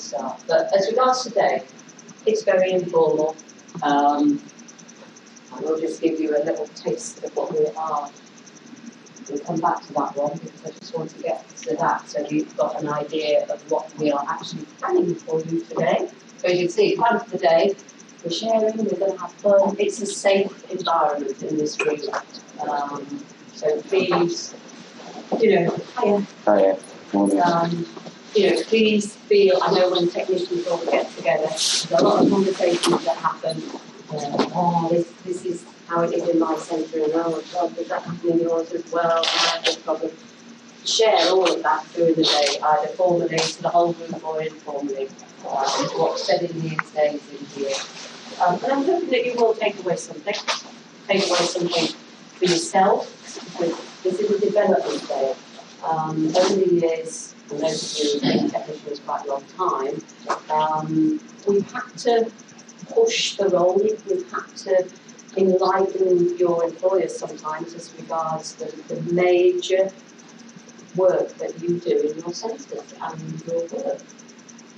start. But as regards today, it's very informal. I will just give you a little taste of what we are. We'll come back to that one because I just want to get to that so you've got an idea of what we are actually planning for you today. So as you can see, plan for the day, we're sharing, we're going to have fun. It's a safe environment in this room. So please, please feel, I know when technicians all get together, there's a lot of conversations that happen. This is how it is in my centre, and oh God, does that happen in yours as well? No problem. Share all of that during the day, either formally to the whole group or informally. What's said in here stays in here. And I'm hoping that you will take away something. Take away something for yourself, because this is a development day. Over the years, and those of you who've been technicians quite a long time, we've had to push the role, we've had to enlighten your employers sometimes as regards the major work that you do in your centres and your work.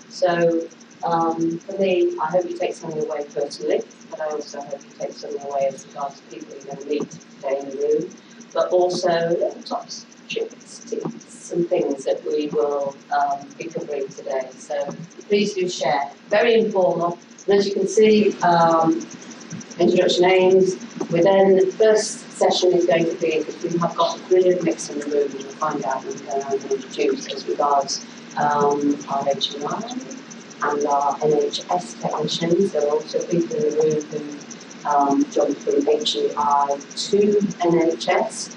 So for me, I hope you take something away personally, but I also hope you take something away as regards to people you're going to meet today in the room, but also little tips, tricks, tips, and things that we will be covering today. So please do share. Very informal. And as you can see, introduction aims. The first session is going to be, because we have got a brilliant mix in the room, and we'll find out when we introduce as regards our HMI and our NHS technicians. There are also people in the room who jumped from HEI to NHS.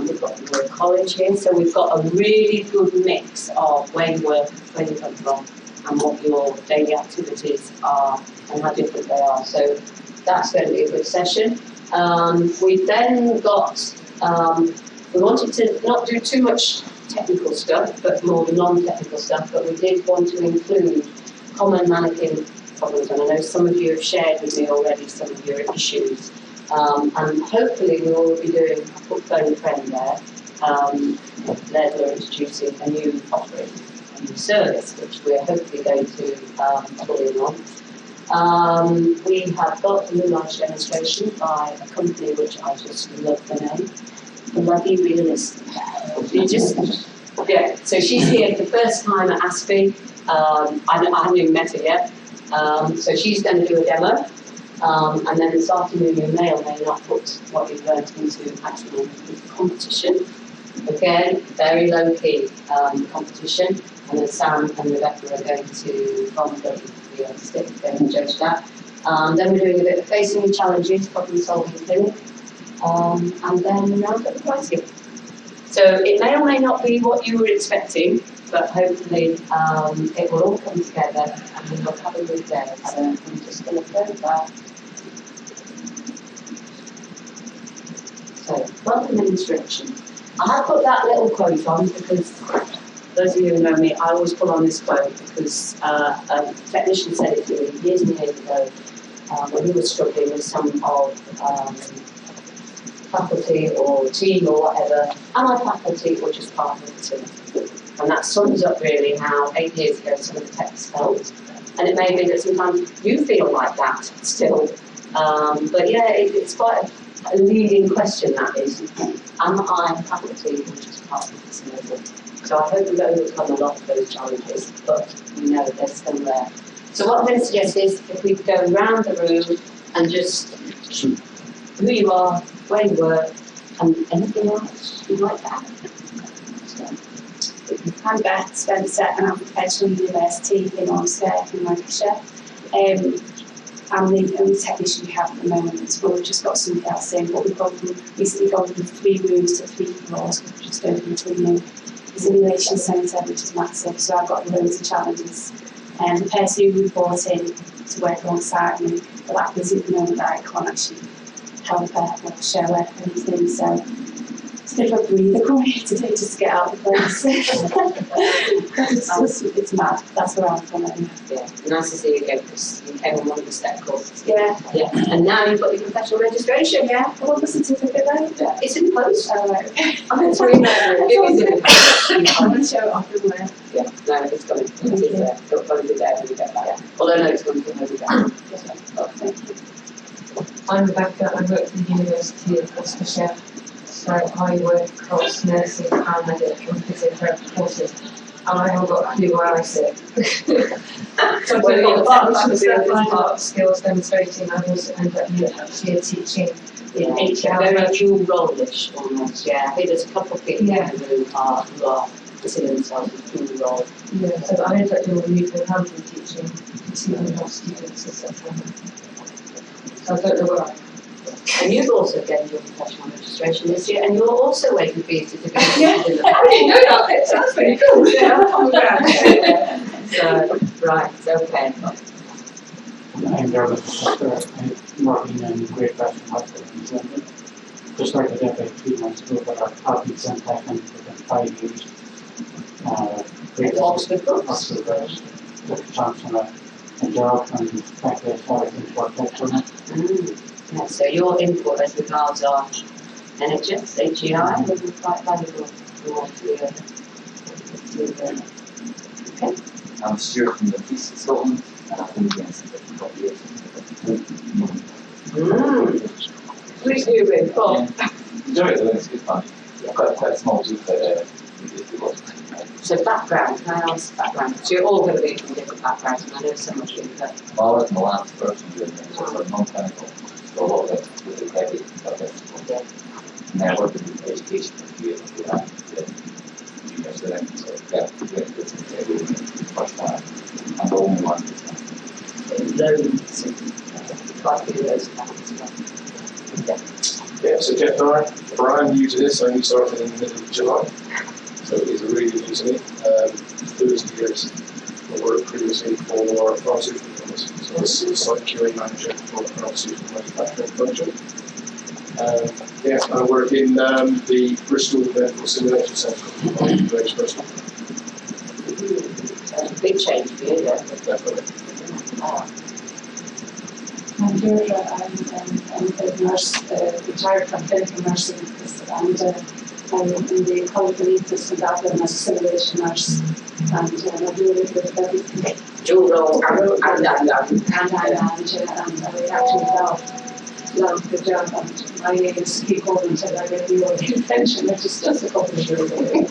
We've got the Royal College here, so we've got a really good mix of where you work, where you come from, and what your daily activities are and how different they are. So that's going to be a good session. We've then got, we wanted to not do too much technical stuff, but more non-technical stuff, but we did want to include common mannequin problems, and I know some of you have shared with me already some of your issues. And hopefully we will be doing, I put phone a friend there, they're introducing a new offering, a new service, which we're hopefully going to pull in on. We have got a new launch demonstration by a company which I just love the name, Bloody Realist. So she's here for the first time at ASPiH. I haven't even met her yet. So she's going to do a demo. And then this afternoon you may or may not put what you've learned into actual competition. Again, very low key competition. And then Sam and Rebecca are going to, from the stick, going to judge that. Then we're doing a bit of facing challenges, problem solving clinic. And then round at the prize gift. So it may or may not be what you were expecting, but hopefully it will all come together and we will have a good day. So I'm just going to go back. So, welcome and instruction. I have put that little quote on because those of you who know me, I always pull on this quote because a technician said it to me years and years ago when he was struggling with some of faculty or team or whatever, am I faculty or just part of the team? And that sums up really how 8 years ago some of the techs felt. And it may be that sometimes you feel like that still. But yeah, it's quite a leading question, that is. Am I faculty or just part of the team? So I hope we've overcome a lot of those challenges, but we know they're still there. So what I'm going to suggest is if we go around the room and just who you are, where you work, and anything else you'd like to add. I'm Beth Spencer and I'm from Edgehill University in Ormskirk in Lancashire. I'm the only technician we have at the moment, so we've just got somebody else in, but we've recently gone from 3 rooms to 3 floors. We've just opened to a new simulation centre, which is massive, so I've got loads of challenges. And the person who we brought in to work alongside me, but that busy at the moment that I can't actually help her or show her anything, so it's a bit of a breather coming here today just to get out of the place. It's mad, that's where I'm from anyway. Yeah, nice to see you again because you came on one of the step courses. Yeah. And now you've got your professional registration, yeah? I want the certificate though. It's in the post. Oh, right, okay. I'm going to email you. I'm going to show it off everywhere. Yeah, no, it's coming. It's there. It'll probably be there when we get back. Yeah. Although no, it's going to be there. Oh, thank you. I'm Rebecca. I work for the University of ASPiH. So I work across nursing, paramedic and physiotherapy courses. And I haven't got a clue where I sit. So Well, I've you've got got technical to do stuff, this I've part. got skills demonstrating, I also end up here teaching in It's 8 hours. very dual role-ish almost, yeah. I think there's a couple of people Yeah. in the room who are considering themselves as dual role. Yeah, so I end up doing movement handling teaching to our students and stuff like that. So I don't know where I am. And you've also gained your professional registration this year, and you're also waiting for your certificate. Yeah. I didn't know that bit, so that's pretty cool. Yeah, I'm on the ground. So, right, okay. I'm Dermot Sister. I'm working in Great Western Hospital in London. Just started there about 3 months ago, but I've probably sent back in within 5 years. Great Oxford books. Oxford books. Took a chance on a job, and frankly, I thought things worked out for me. Yeah, so your input as regards our NHS, HEI, will be quite valuable for okay. I'm Stuart from the police consultant, and I've been doing this for a couple of years. Please do it, Paul. Enjoy it though, it's good fun. Quite a small group, but So background, can I ask background? So you're all going to be from different backgrounds, and I know so much of you, but well, I was in the lab first and doing things for non-clinical, so a lot of it really heavy and then I worked in education for a few years before that, junior student, so yeah, good first time. I'm the only one who's loads of quite a few of those things. Yeah, so Jeff Dyer, brand new to this, I only started in the middle of July, so it's really new to me. 30 years I worked previously for pharmaceutical companies, so I was a site QA manager for a pharmaceutical manufacturing project. Yeah, I work in the Bristol Medical Simulation Centre in Grace Bristol. That's a big change for you, yeah. Definitely. I'm Deirdre, I'm a nurse, retired from clinical nursing, and I'm in the College of Ethos and Dublin as a simulation nurse, and I do a little bit of everything. Dual role and And I manage it, and I actually love the job, and my aims keep going until I get the old pension, which is just a couple of years away.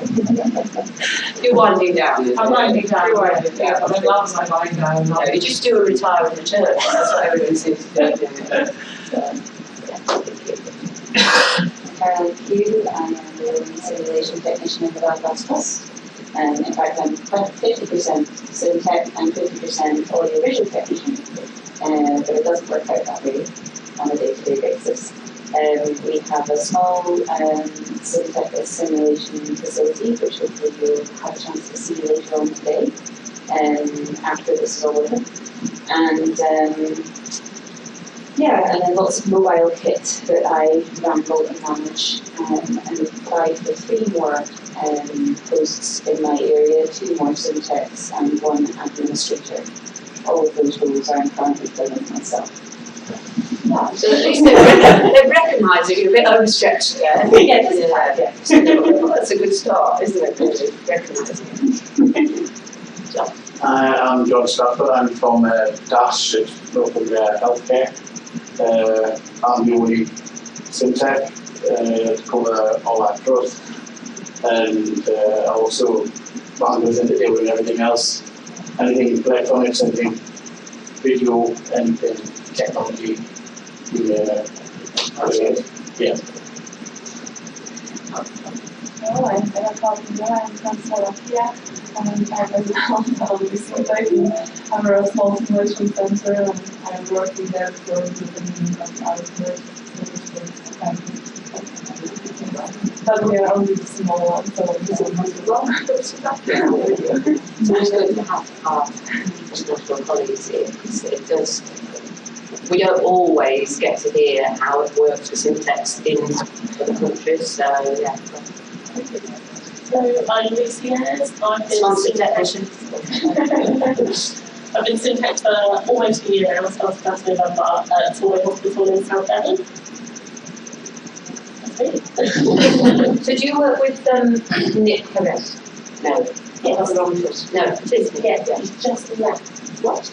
you're winding down. I'm winding down, You're winding down. but I love my wind down. No, you just do a retire and return. That's what everyone seems to be doing. Carol Pugh, I am the simulation technician in the Belfast Trust. In fact, I'm 50% sim tech and 50% audio-visual technician, but it doesn't work out that way on a day-to-day basis. We have a small sim tech simulation facility, which hopefully you'll have a chance to see later on today, after this is all over. And yeah, and then lots of mobile kit that I ramble and manage, and apply for 3 more posts in my area, 2 more sim-techs and 1 administrator. All of those roles I'm currently filling myself. Yeah, so at least they're recognising you're a bit overstretched there. Yeah. So that's a good start, isn't it? Really, recognising it. I'm John Stafford. I'm from DAS, it's local healthcare. I'm the only SimTech to cover all that trust, and also one goes into doing everything else, anything electronics, anything video, anything technology. Yeah. Well, I'm from Slovakia, and I'm a small simulation center, and I'm working there for but we are only the small one, so this one has to run. So we're going to have our international colleagues here, because it does. We don't always get to hear how it works for Syntex in other countries, so yeah. So I'm Lucy Ayres. I've been Sponsor technician. I've been Syntex for almost a year. I started last November at Torway Hospital in South Devon. So do you work with Nick Harris? No. Yes. Not the wrong choice. No, it is. Yeah, it's just the left. What?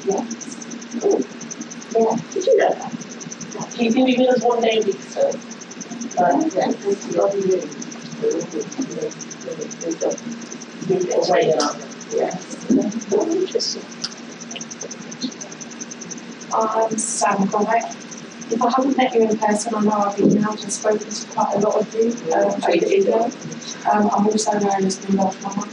Yes. Oh, Yeah. did you know that? He's going to be with us one day a week, so. Yeah, that's lovely. It's right now. Yeah. Oh, interesting. I'm Sam Conway. If I haven't met you in person, I know I've been out and spoken to quite a lot of you. I'm also known as the Lodge Mama.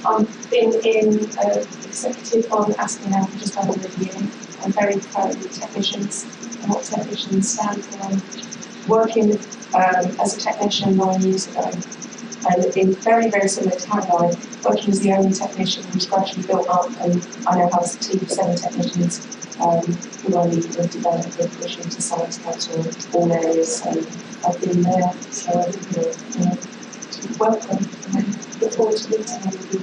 I've been in executive on ASPiH for just over a year. I'm very proud of technicians and what technicians stand for. I'm working as a technician 9 years ago. And in very, very similar timeline, working as the only technician who's gradually built up, and I now have a team of 7 technicians who I lead and develop and push into science council in all areas. So I've been there, so I think welcome and look forward to meeting all of you.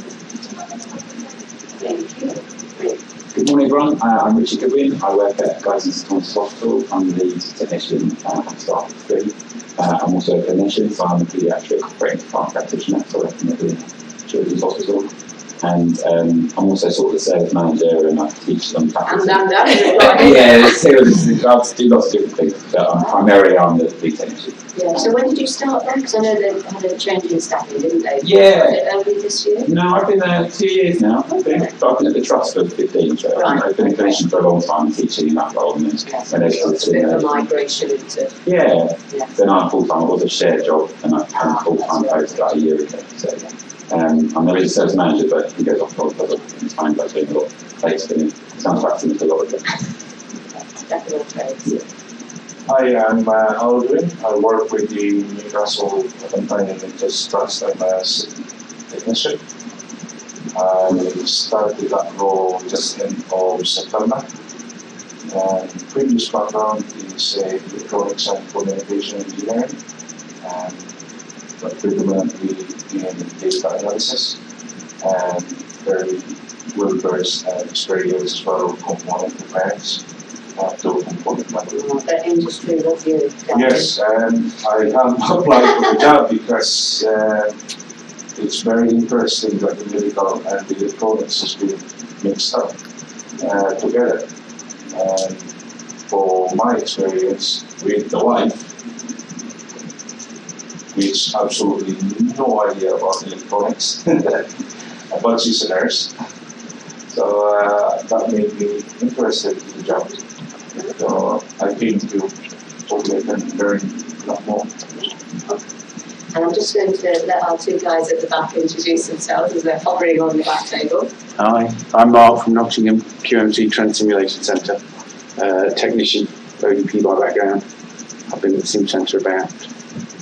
Thank you. Good morning, everyone. I'm Richard Goodwin. I work at Guy's and St Thomas Hospital. I'm the lead technician on staff of 3. I'm also a clinician, so I'm a paediatric operating department practitioner, so I work in the children's hospital. And I'm also sort of the service manager, and I teach them faculty. Yeah, so I do lots of different things, but primarily I'm the lead technician. Yeah. So when did you start then? Because I know they had a change in staffing, didn't they? Yeah. Was it early this year? No, I've been there 2 years now, I think. But I've been at the trust for 15, so I've been a clinician for a long time, teaching in that role. And So it's a bit of a migration into. Yeah. Yeah. Then I'm full-time. It was a shared job, and I've had a full-time post about a year ago. So I'm the registered service manager, but he goes off to other time by doing a lot of plates, and it sounds like similar to a lot of it. Definitely trades. Yeah. Hi, I'm Aldrin. I work with the Newcastle Environmentalist Trust. I'm a technician. I started that role just in September. Previous background is electronics and communication engineering, but predominantly in data analysis, and very well versed experience as well of component repairs. That industry was you. Yes, and I have applied for the job because it's very interesting that the medical and the electronics has been mixed up together. And for my experience with the wife, which absolutely no idea about electronics, but she's a nurse, so that made me interested in the job. So I came to hopefully learn a lot more. And I'm just going to let our 2 guys at the back introduce themselves as they're hovering on the back table. Hi, I'm Mark from Nottingham QMT Trend Simulation Centre, technician, ODP by background. I've been at the Sim Centre about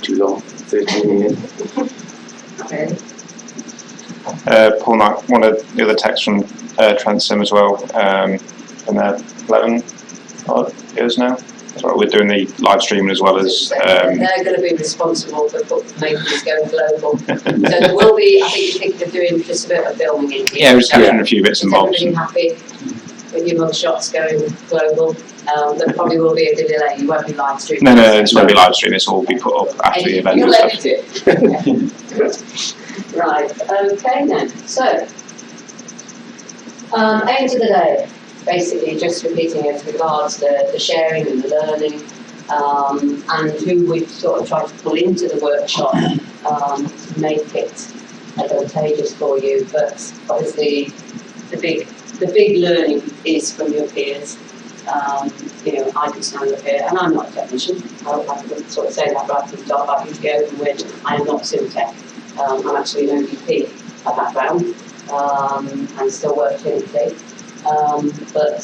too long, 13 years. Okay. Paul Knight, one of the other techs from Trend-Sim as well. Been there 11 odd years now. So we're doing the live streaming as well as. They're going to be responsible for making this go global. So there will be, I think you're thinking of doing just a bit of filming in here. Yeah, we're capturing a few bits and bobs. Everybody happy with your mug shots going global? There probably will be a delay. You won't be live streaming. No, this won't be live stream. This will all be put up after the event. You'll edit it. Right, okay then. So, aim to the day. Basically, just repeating as regards the sharing and the learning, and who we've sort of tried to pull into the workshop to make it advantageous for you. But obviously, the big learning is from your peers. I can stand up here, and I'm not a technician. I can sort of say that right from the start, I can go and win. I am not Simtech. I'm actually an ODP by background, and still work clinically. But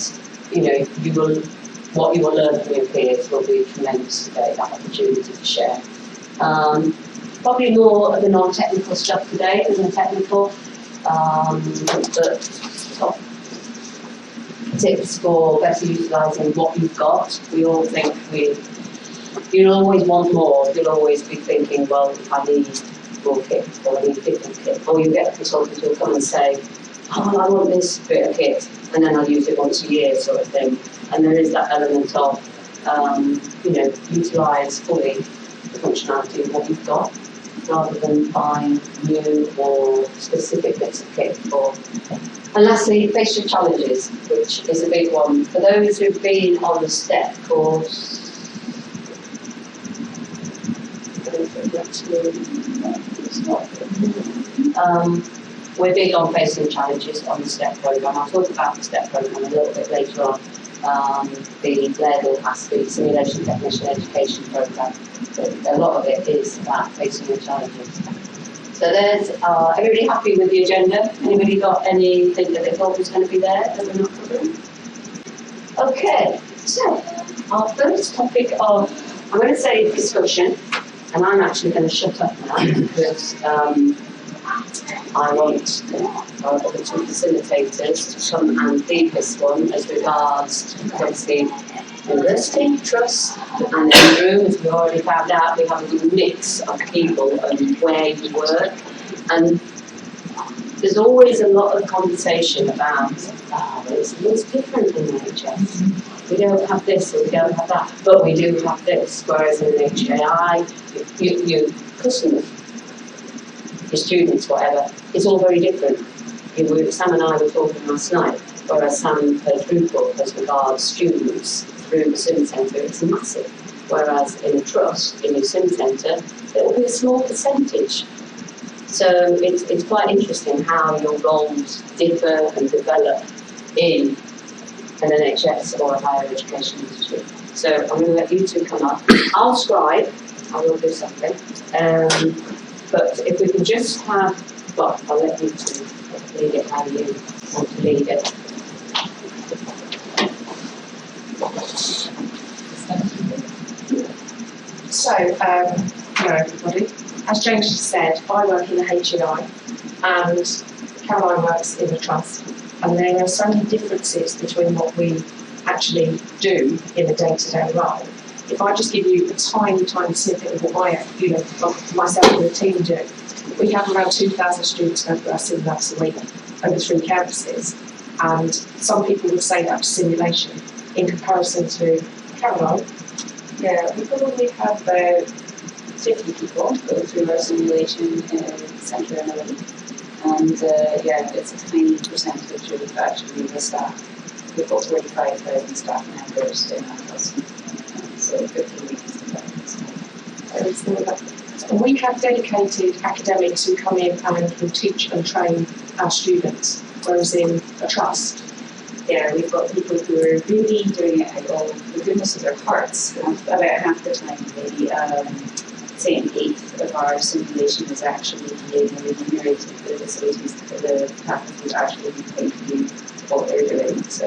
what you will learn from your peers will be tremendous today. That opportunity to share. Probably more of the non-technical stuff today than the technical, but top tips for better utilising what you've got. We all think you'll always want more. You'll always be thinking, well, I need more kit, or I need a different kit. Or you get a consultant who'll come and say, oh, I want this bit of kit, and then I'll use it once a year, sort of thing. And there is that element of, utilise fully the functionality of what you've got. rather than buying new or specific bits of kit for. And lastly, face your challenges, which is a big one. For those who've been on the STEP course, we're big on facing challenges on the STEP programme. I'll talk about the STEP programme a little bit later on. The LED or ASPiH Simulation Technician Education Programme. But a lot of it is about facing the challenges. So there's, everybody happy with the agenda? Anybody got anything that they thought was going to be there that we're not covering? Okay, so our first topic of, I'm going to say discussion, and I'm actually going to shut up now because I want the two facilitators to come and lead this one as regards obviously university, trust, and in the room, as we've already found out, we have a good mix of people and where you work. And there's always a lot of conversation about, it's different in NHS. We don't have this or we don't have that, but we do have this. Whereas in HAI, your customers, your students, whatever, it's all very different. Sam and I were talking last night, whereas Sam has throughput as regards students through the sim centre, it's massive. Whereas in a trust, in your sim centre, it will be a small percentage. So it's quite interesting how your roles differ and develop in an NHS or a higher education institute. So I'm going to let you two come up. I'll scribe, I will do something. But if we can just have, well, I'll let you two lead it how you want to lead it. So, hello everybody. As James just said, I work in the HEI and Caroline works in the trust, and there are so many differences between what we actually do in a day-to-day role. If I just give you a tiny snippet of what myself and the team do, we have around 2,000 students go through our sim labs a week over 3 campuses, and some people would say that's simulation in comparison to Caroline. Yeah, we probably have about 50 people go through our simulation centre in a week. And yeah, it's a tiny percentage of actually the staff. We've got 45,000 staff members in our trust. So 15 weeks. And we have dedicated academics who come in and will teach and train our students, whereas in a trust, yeah, we've got people who are really doing it out of the goodness of their hearts. About half the time, maybe say an eighth of our simulation is actually being remunerated for the facilities for the faculty to actually be paid to do what they're doing. So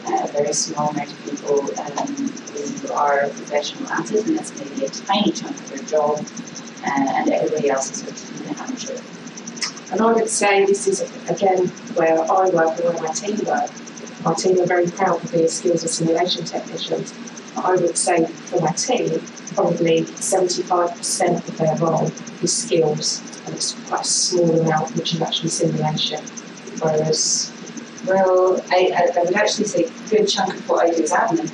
a very small amount of people who are professional at it, and that's maybe a tiny chunk of their job, and everybody else is sort of an amateur. And I would say this is, again, where I work and where my team work. My team are very proud of being skills and simulation technicians. I would say for my team, probably 75% of their role is skills, and it's quite a small amount which is actually simulation. Whereas, well, I would actually say a good chunk of what I do is admin.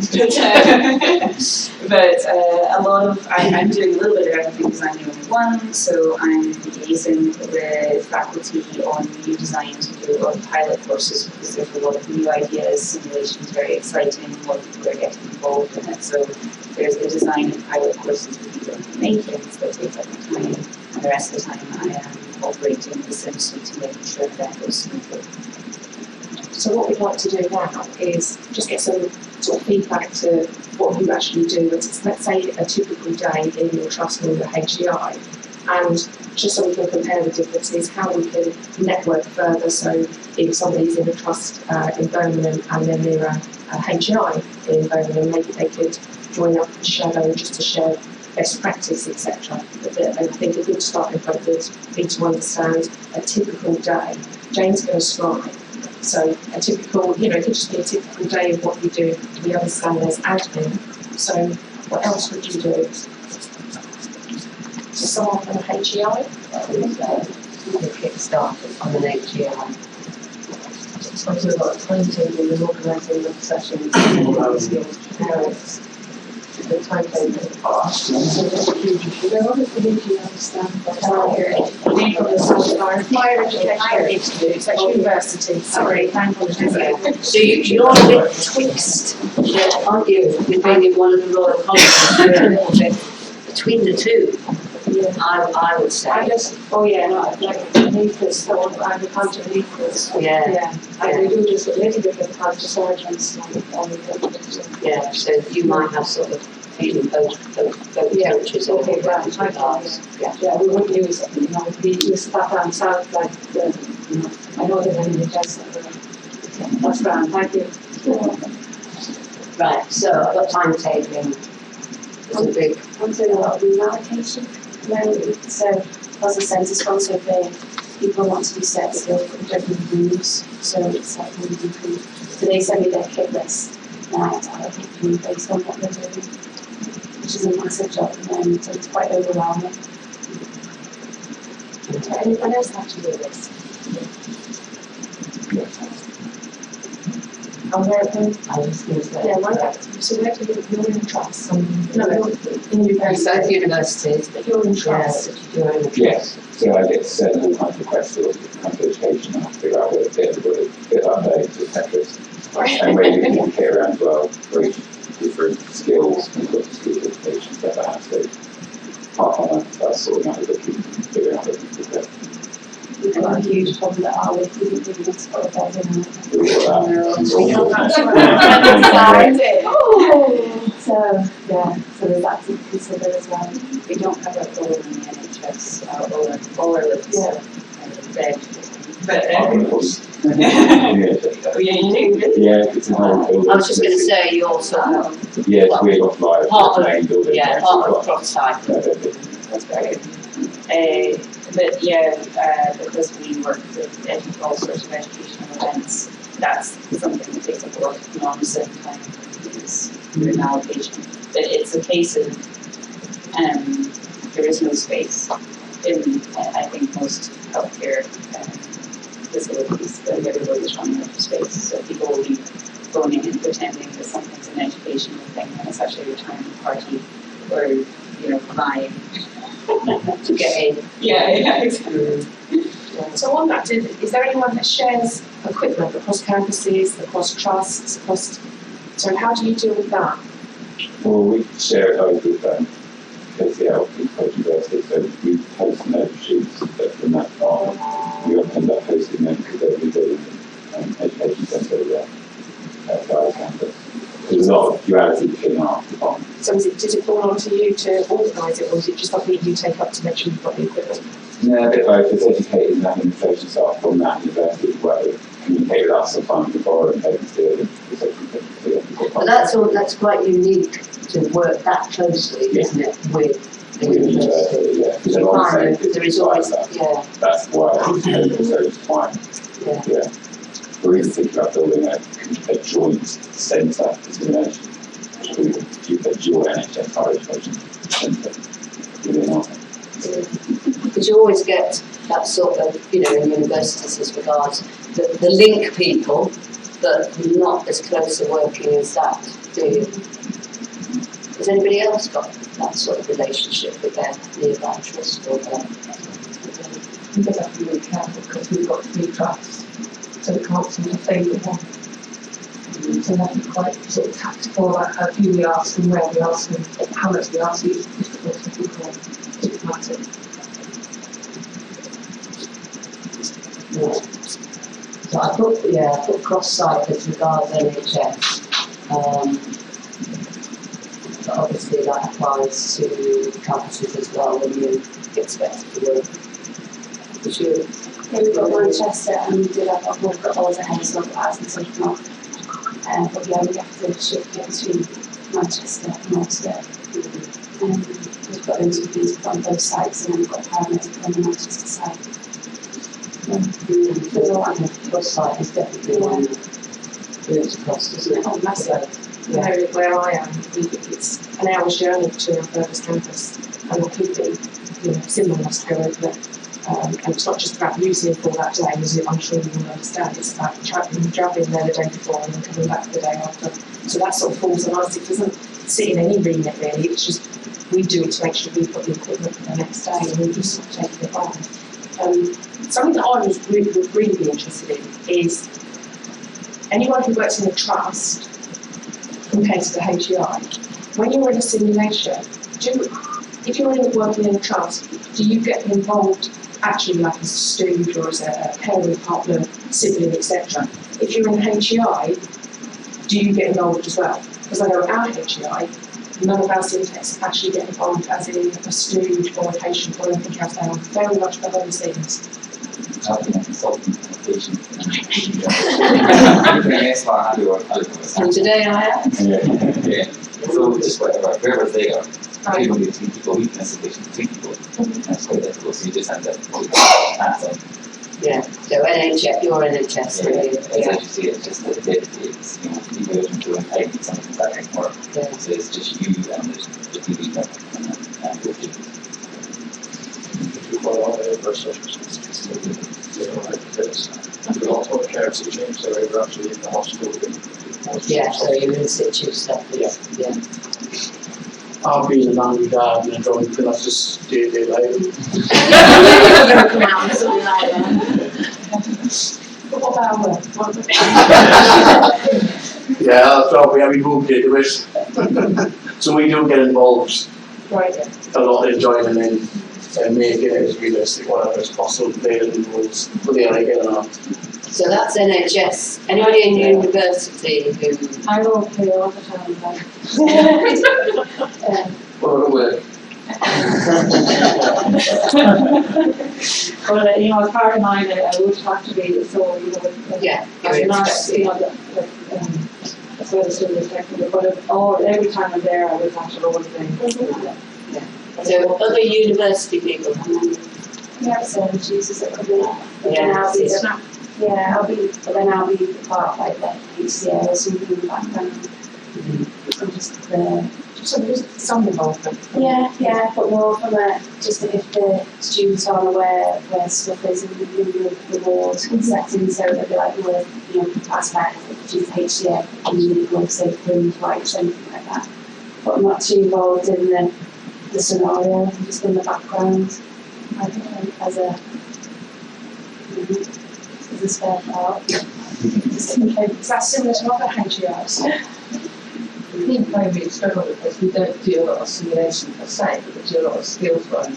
But a lot of, I'm doing a little bit of everything because I'm the only one, so I'm liaising with faculty on new design to do a lot of pilot courses because there's a lot of new ideas. Simulation is very exciting, a lot of people are getting involved in it. So there's the design and pilot courses for people who make things that take up my time, and the rest of the time I am operating the sim suite and making sure that goes smoothly. so what we'd like to do now is just get some sort of feedback to what you actually do. Let's say a typical day in your trust or your HEI, and just so we can compare the differences, how we can network further. So if somebody's in a trust in Birmingham and then they're a HEI in Birmingham, maybe they could join up and shadow just to share best practice, etc. But I think a good starting point would be to understand a typical day. Jane's going to scribe. So a typical, it could just be a typical day of what you do. We understand there's admin. So what else would you do? So someone from an HEI? Kick-start on an HEI. I do a lot of timetabling and organising of sessions and skills to parents. the timetable. There are the things you understand. Being from the sort of higher education institute, so it's university. Sorry, thank you. So you're a bit twixt, aren't you, with being in one of the royal colleges? You're a little bit between the two, I would say. I just, like leaflets, I would come to leaflets. Yeah. I do just a little bit of culture sergeants on the Yeah, so you might have sort of feeling both cultures in okay, right, with regards. Yeah, we would use it, you know, we use that and south like the, you know, I know they're in the just that's grand, thank you. Right, so I've got timetabling. It's a big. I'm doing a lot of room allocation. So as a census one, so if people want to be set still for different rooms, so it's like really different. So they send me their kit list and I have to allocate them based on what they're doing, which is a massive job at the moment, so it's quite overwhelming. Anyone else have to do this? I was going to say. Yeah, why not? So where do you're in trust? No, you're in Both universities. but you're in trust. You're in Yes, so I get several kinds of requests for different kinds of education, and I have to figure out where to fit everybody, fit updates, etc. And where you can kit around as well for each different skills, and got skills education, stuff like that. So part on that, that's sorting out the bookkeeping, figuring out where people fit. We've got a huge problem that our week isn't really much for a bed in it. So there's that to consider as well. We don't have a role in the NHS or bed. Yeah, it's a whole building. I was just going to say you also have Yeah, we're off live, part of main building. part of cross site. That's very good. But because we work with all sorts of educational events, that's something that takes up a lot of non-certain time is room allocation. But it's a case of there is no space in, I think, most healthcare facilities. That everybody's running out of space, so people will be going in and pretending that something's an educational thing, and it's actually a retirement party, or lying to get in. Yeah, exactly. So on that, is there anyone that shares equipment across campuses, across trusts, so how do you deal with that? Well, we share it over with KCL, College University, so we post note sheets that from that part. We often end up hosting them because they'll be building an education centre at our campus. There's a lot of duality between our departments. So does it fall onto you to organise it, or is it just something you take up to make sure you've got the equipment? No, a bit both. There's educators and administration staff from that university as well who communicate with us sometimes before and they can steer the social. But that's quite unique to work that closely, isn't it, with the university? Yeah, because You find that there is always, that's why it's so fine. Yeah. We're even thinking about building a joint centre, a dual NHS higher education centre within our. Because you always get that sort of, in universities as regards the link people, but not as close a working as that, do you? Has anybody else got that sort of relationship with their nearby trust or their? We just have to be really careful because we've got 3 trusts, so we can't seem to favour one. So we have to be quite sort of tactful about how few we ask and where we ask and how much we ask each difficult to people diplomatic. So I put cross-site as regards NHS. But obviously that applies to campuses as well when you expect to work. Yeah, we've got Manchester and we did have we've got all the heads of as and so forth. But yeah, we have to shift it between Manchester and Ulster. We've got interviews on both sides and then we've got paramedics on the Manchester side. There's a lot of cross-site is definitely one route across, isn't it? Oh, massive. Where I am, it's an hour's journey to our furthest campus, and there could be, similar enough to go over it. And it's not just about using it for that day, as I'm sure you will understand. It's about travelling there the day before and then coming back the day after. So that sort of falls on us. It doesn't sit in any remit really. It's just we do it to make sure we've got the equipment for the next day, and we just sort of take it on. Something that I would really be interested in is anyone who works in a trust compared to the HEI. When you're in a simulation, if you're working in a trust, do you get involved actually like as a steward or as a parent, partner, sibling, etc.? If you're in HEI, do you get involved as well? Because I know at our HEI, none of our syntax actually get involved as in a steward or a patient or anything else. They are very much behind the scenes. I've been a consultant and a patient. And today I am. Yeah. So just wherever they are, people get 3 people, we can as a patient 3 people. That's quite difficult. So you just end up hands on. Yeah. So NHS, you're NHS. As you say, it's just that it's people doing typing something that can work. Yeah. So it's just you and the TV and your team. You quite a lot of and a lot of care teaching, so we're actually in the hospital. Yeah, so you're in situ stuff. Yeah. I've been a man with garden and drawing classes day later. But what about work? Yeah, that's right, we both get to it. So we do get involved. Right. A lot of enjoyment in making it as realistic, whatever is possible, playing the rules, but they are getting on. So that's NHS. Anybody in university who... I don't play all the time, What about work? Well, you know, as part of mine, I would have to be, so, you know, Yeah, as a nurse, you know, as well as doing the technical, but every time I'm there, I would have to roll the thing. So other university people. Yeah, so Jesus are coming up. Yeah, I'll be part of like the HCA or something in the background. I'm just Some involvement. Yeah, but more from just if the students aren't aware where stuff is in the ward setting, so they'll be like, well, you know, ASPiH, which is HCA, and you need to go safe rooms, like something like that. But I'm not too involved in the scenario, I'm just in the background, I think, as a spare part. Is that similar to other HEIs? I think where we struggle with this, we don't do a lot of simulation per se, but we do a lot of skills work.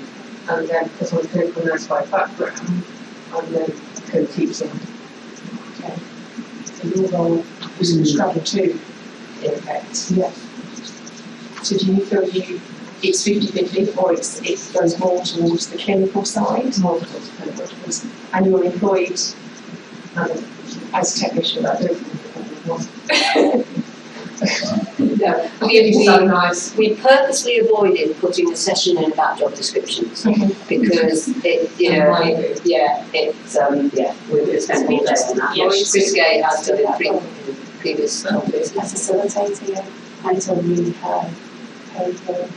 And then, because I'm a clinical nurse by background, I'm then co-teaching. Okay. So your role was in struggle too, in effect. Yeah. So do you feel it's 50-50, or it goes more towards the clinical side, more towards the clinical, and you're employed as technician? I don't think it was. No, we purposely avoided putting a session in about job descriptions because it, you know, we spent more time on that. Chris Gay has done it in previous topics. As a facilitator, and it's a really high for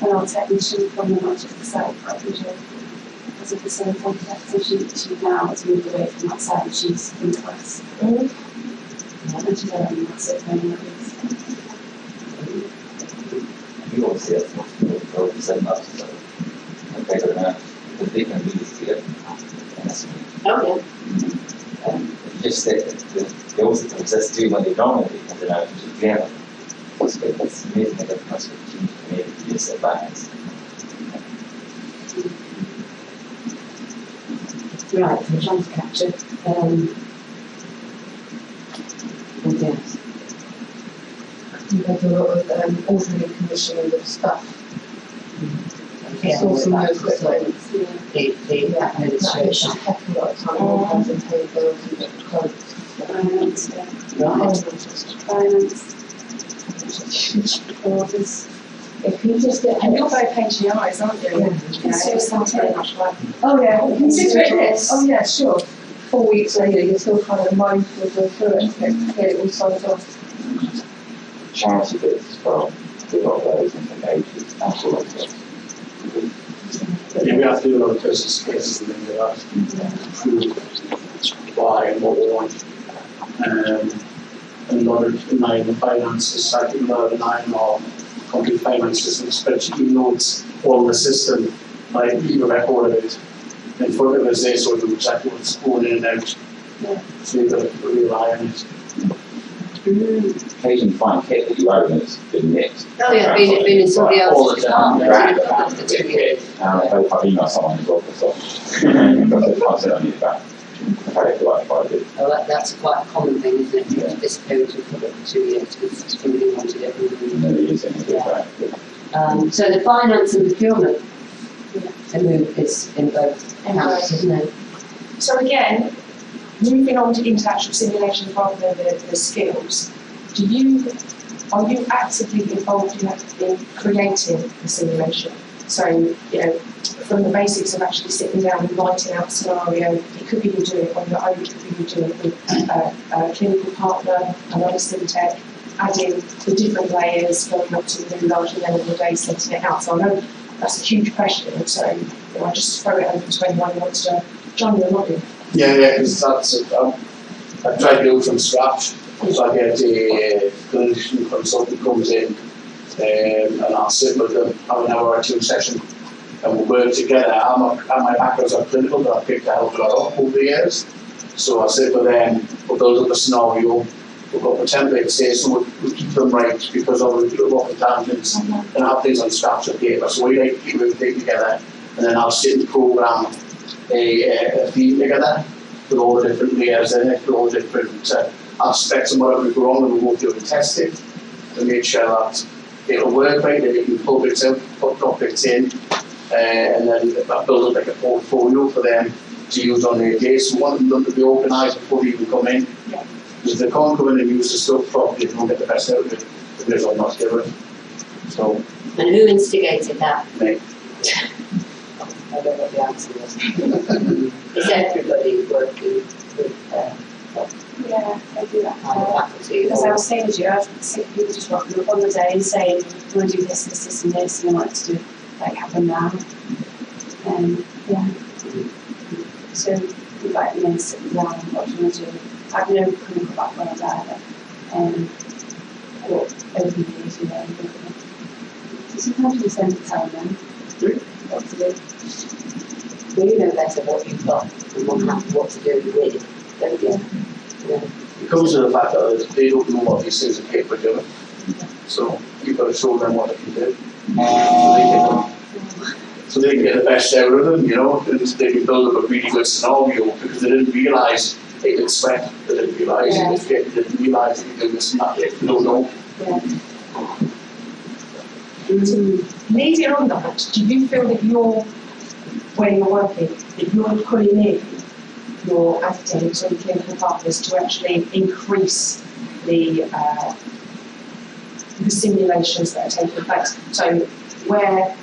and our technician from the not just the site provision. As a facilitator, so she now has moved away from that side and she's in class. And she's having massive memories. You always say that's most people who set up so better than because they can really see it. Okay. And you just say they also process too when they don't know because they're not usually together. It's amazing that that's what you make it be so balanced. Right, so I'm trying to capture. Yes. There's a lot of orderly commissioning of stuff. Yeah, Sourcing of equipment. The administration. A lot of time on having tables and quotes. Finance. Orders. If you just get, and you're both HEIs, aren't you? Oh yeah, Considering this. Oh yeah, sure. 4 weeks later, you're still kind of mindful of the through it and get it all signed off. Charity bits as well. We've got those different ages. That's all I've got. Yeah, we have to do a lot of business cases and things like that to prove why and what we want. And loaded in the finances, like in the 9 or complete finance system spreadsheet, even though it's all in the system, like you record it in front of us there, so we can check what's going in and out. So you've got to rely on it. Occasionally find kit that you own that's been nicked. Oh yeah, been in somebody All else's the time. department for 2 years. I've emailed someone as well for something. Because I can't say I need it back. I've had it for like 5 years. Oh, that's quite a common thing, isn't it? Yeah. This code for 2 years because somebody wanted it. And then it is in it. So the finance and procurement, the move is in both accounts, isn't it? So again, moving on to actual simulation rather than the skills, are you actively involved in creating the simulation? So, from the basics of actually sitting down and writing out a scenario, it could be you doing it on your own, it could be you doing it with a clinical partner, another sim tech, adding the different layers, going up to the really large level of the day, setting it out. So I know that's a huge question, so I just throw it over to anyone who wants to join the lobby. Yeah, because that's it. I try to do it from scratch. So I get a clinician consultant comes in and I'll sit with them, have an hour or 2 session, and we'll work together. My background's are clinical, but I've picked a hell of a lot up over the years. So I'll sit with them, we'll build up a scenario, we've got the templates here, so we'll keep them right because obviously we'll look at tangents and have things on scraps of paper. So we like to keep everything together, and then I'll sit and program a theme together with all the different layers in it, with all the different aspects and whatever we go wrong, and we'll go through and test it to make sure that it'll work right, that you can pull bits out, drop bits in, and then that builds up like a portfolio for them to use on their day. So we want them to be organised before they even come in. Yeah. Because they can't come in and use the stuff properly, they don't get the best out of it, if they're not given. So. And who instigated that? Me. I don't know what the answer was. Is everybody working with Yeah, I do that. faculty? Because I was saying to you, I've seen people just rocking up on the day and saying, you want to do this, this, this, and this, and I like to do like happen now. Yeah. So we like them in sitting down, what do you want to do? I have no clinical background either. But over the years, so sometimes we spend the time then. What to do. Well, you know better what you've got and what to do with, don't you? Yeah. It comes to the fact that they don't know what these things are capable of doing. So you've got to show them what they can do. So they can get the best out of them, and they can build up a really good scenario because they didn't realise they could sweat, they didn't realise they could fit, they didn't realise they could do this and that, they don't know. Leading on that, do you feel that where you're working, that you're pulling in your academics or your clinical partners to actually increase the simulations that are taking place? So where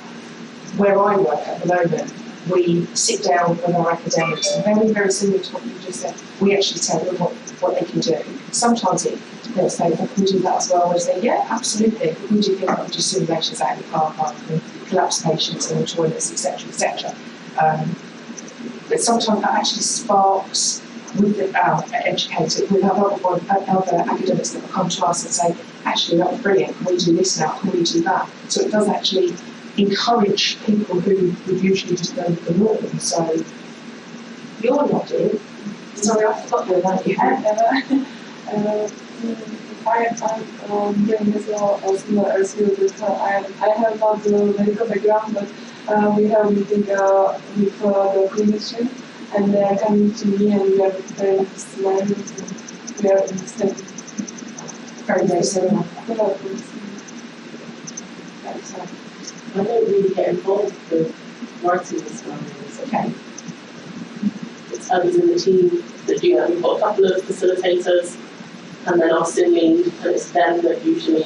I work at the moment, we sit down with our academics, and very, very similar to what you just said, we actually tell them what they can do. Sometimes they'll say, well, can we do that as well? We'll say, yeah, absolutely. We do things like we do simulations out in the car park and collapse patients in the toilets, etc., etc. But sometimes that actually sparks with our educators. We have other academics that will come to us and say, actually, that was brilliant. Can we do this now? Can we do that? So it does actually encourage people who would usually just go with the norm. So you're nodding. Sorry, I forgot your name. I'm doing this as you just I have not the medical background, but we have meeting with the clinician, and they are coming to me and we are preparing scenarios and we are in the same. Very, very similar. I don't really get involved with writing the scenarios. Okay. It's others in the team that do that. We've got a couple of facilitators and then our sim lead, and it's them that usually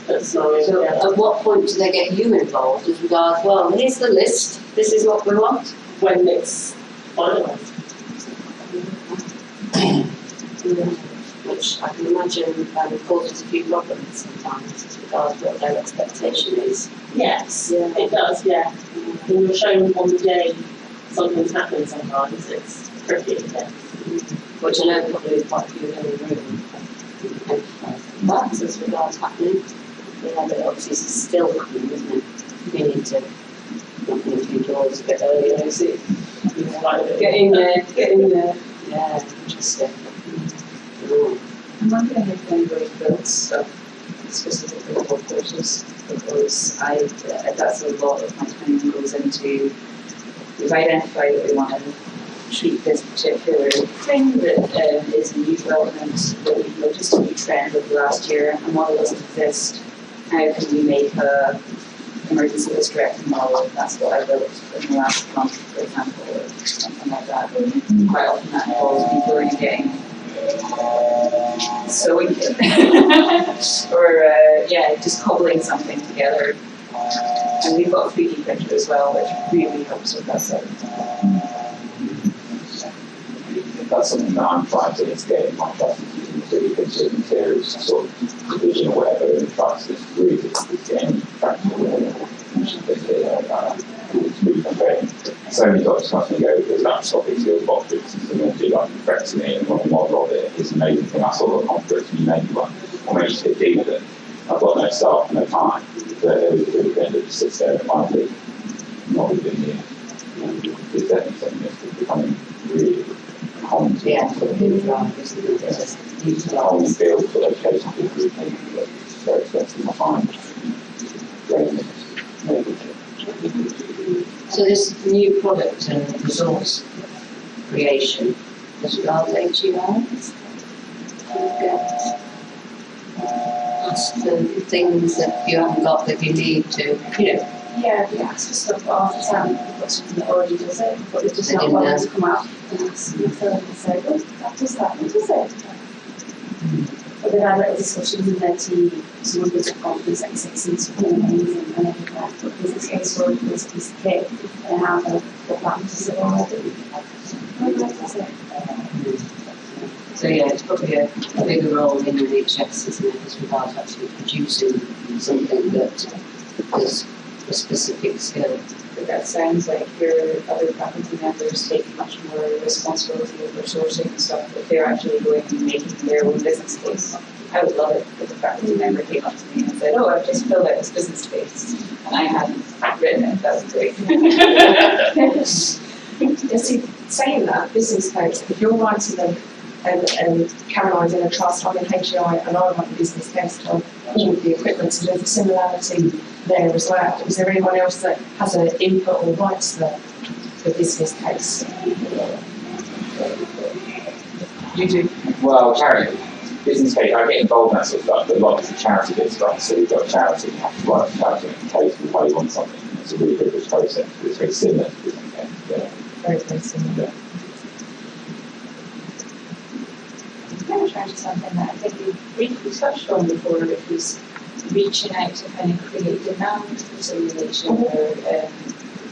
put the scenarios So together. at what point do they get you involved as regards, well, here's the list, this is what we want? When it's finalised. Which I can imagine causes a few problems sometimes as regards what their expectation is. Yes, it does, yeah. When you're shown on the day something's happening sometimes, it's tricky, yeah. Which I know probably quite a few in the room. That's as regards happening. Yeah, but obviously it's still happening, isn't it? We need to knock on a few doors a bit earlier, is it? Get in there. Yeah, interesting. I'm wondering if anybody builds stuff specifically for courses, because that's a lot of my time goes into, we've identified that we want to treat this particular thing that is a new development that we've noticed a new trend of the last year, and model doesn't exist. How can we make a emergency risk directed model? That's what I built in the last month, for example, or something like that. Quite often that involves people who are getting sewing kit or just cobbling something together. And we've got a 3D printer as well, which really helps with that sort of thing. That's something that I'm trying to instigate in my class, using 3D printed materials, sort of division or whatever, and trying to really getting practical. It's really frustrating. So many doctors constantly go, there's laptop, it's your boxes, and then do like effectively and run a model of it. It's an amazing thing. I saw a conference, and you make one, or maybe just 15 of them. I've got no staff, no time. But everybody then just sits there and might be not even here. It's definitely something that's becoming really common. Yeah, It's a whole field for education people who think that it's very expensive to find. So this new product and resource creation as regards HUI, that's the things that you haven't got that you need to, Yeah, we ask for stuff all the time. We've got something that already does it, but they're just not willing to come out and ask me and say, oh, that does that, what does it? But they've had little discussions in their team, someone goes to conference like 6 months ago, amazing, and everything like that. But this case for this piece of kit, and have a plan to say, oh, I do it. So yeah, it's probably a bigger role in the NHS, isn't it, as regards actually producing something that is a specific skill. But that sounds like your other faculty members take much more responsibility over sourcing and stuff, if they're actually going and making their own business case. I would love it if a faculty member came up to me and said, oh, I've just filled out this business case, and I hadn't written it. That was great. You see, saying that, business case, if you're writing them and Caroline's in a trust, I'm in HEI, and I write a business case on all of the equipment, so there's a similarity there as well. Is there anyone else that has an input or writes the business case? You do? Well, charity, business case, I get involved in that sort of stuff, but a lot of the charity bits, right? So we've got a charity, you have to write a charity case with why you want something. It's a really rigorous process, but it's very similar to business case. Yeah. Very similar. Yeah. I'm going to try something that I think we briefly touched on before, which was reaching out to kind of create demand for simulation. Or,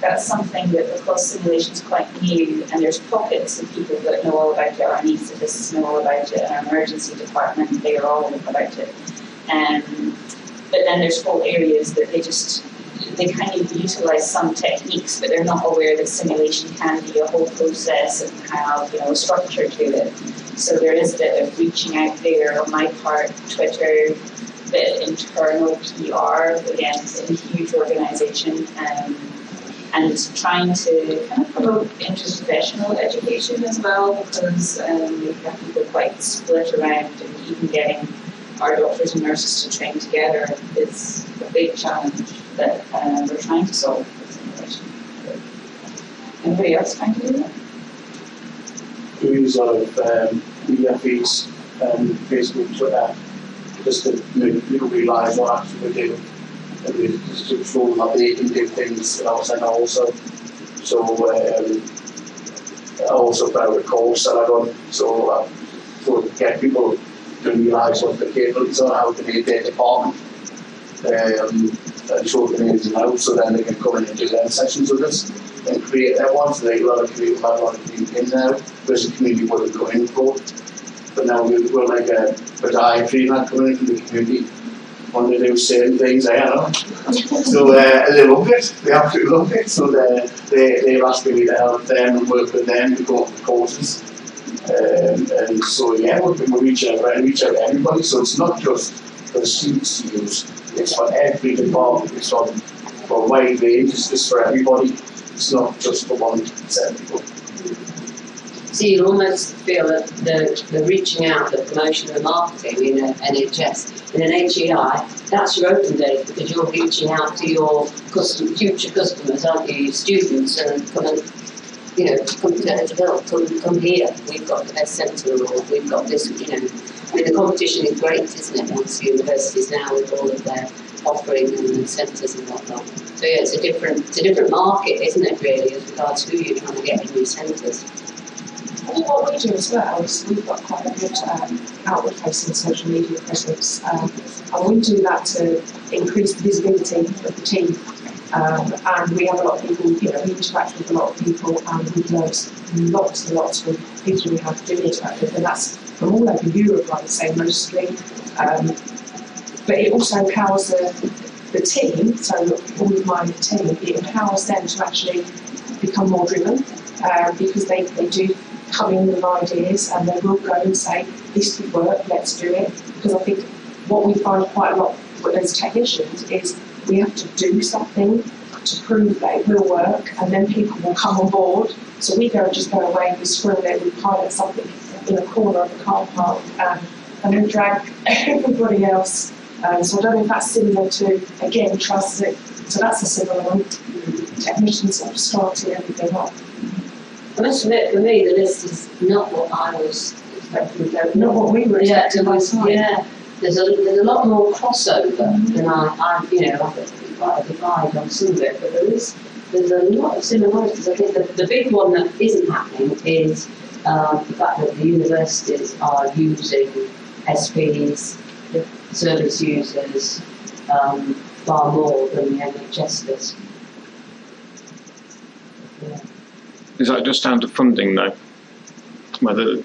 that's something that, because simulation is quite new, and there's pockets of people that know all about it, our anaesthetists know all about it, and our emergency department, they are all about it. But then there's whole areas that they kind of utilise some techniques, but they're not aware that simulation can be a whole process and have, a structure to it. So there is a bit of reaching out there on my part, Twitter, bit of internal PR, again, it's a huge organisation, and trying to kind of promote interprofessional education as well, because we have people quite split around, and even getting our doctors and nurses to train together is a big challenge that we're trying to solve with simulation. Anybody else trying to do that? We use a lot of media feeds, Facebook, Twitter, just to make people realise what actually we do. And we just to show them that they can do things outside also. So I also put out a course that I run, so to get people to realise what the capabilities are, how to make their department, and show them ins and outs, so then they can come in and do their sessions with us and create their ones. They a lot of people have a lot of community in now, whereas the community wouldn't go in for. But now we're like a podiatry man coming into the community, want to do certain things, I don't know. So they love it, they absolutely love it. So they're asking me to help them and work with them to go up the courses. And so yeah, we reach out to everybody. So it's not just for the students to use; it's for every department. It's for a wide range. It's for everybody. It's not just for one set of people. So you almost feel that the reaching out, the promotion, the marketing in an NHS, in an HEI, that's your open day because you're reaching out to your future customers, aren't you? Your students, and come and come to Hill, come here. We've got the best centre, or we've got this. I mean, the competition is great, isn't it? Amongst universities now with all of their offering and centres and whatnot. So yeah, it's a different market, isn't it? Really, as regards who you're trying to get in these centres. What we do as well is we've got quite a good outward-facing social media presence, and we do that to increase the visibility of the team. And we have a lot of people, we interact with a lot of people, and we've learned lots and lots from people we have to interact with, and that's from all over Europe, I would say, mostly. But it also empowers the team, so all of my team, it empowers them to actually become more driven, because they do come in with ideas and they will go and say, this could work, let's do it. Because I think what we find quite a lot as technicians is we have to do something to prove that it will work, and then people will come on board. So we just go away and we screw it, we pilot something in a corner of the car park and then drag everybody else. So I don't know if that's similar to, again, trust. So that's a similar one. Technicians sort of starting everything up. I must admit, for me, the list is not what I was expecting. Not what we were expecting. Yeah, there's a lot more crossover than I've quite a divide on some of it, but there's a lot of similarities. I think the big one that isn't happening is the fact that the universities are using ASPiH, service users, far more than the NHS does. Yeah. Is that just down to funding though? Whether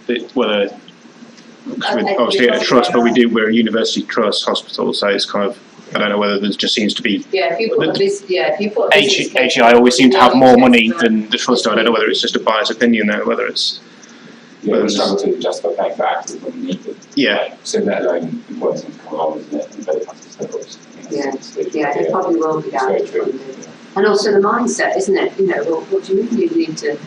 obviously a trust, but we're a university trust hospital, so it's kind of, I don't know whether there just seems to be. Yeah, if you put HEI always seem to have more money than the trust. I don't know whether it's just a biased opinion there, whether it's. Yeah, we struggle to justify paying for actors when we need them. Yeah. So let alone employing them to come along, isn't it? And both hospitals. It probably will be down to funding. And also the mindset, isn't it? What do you mean you need to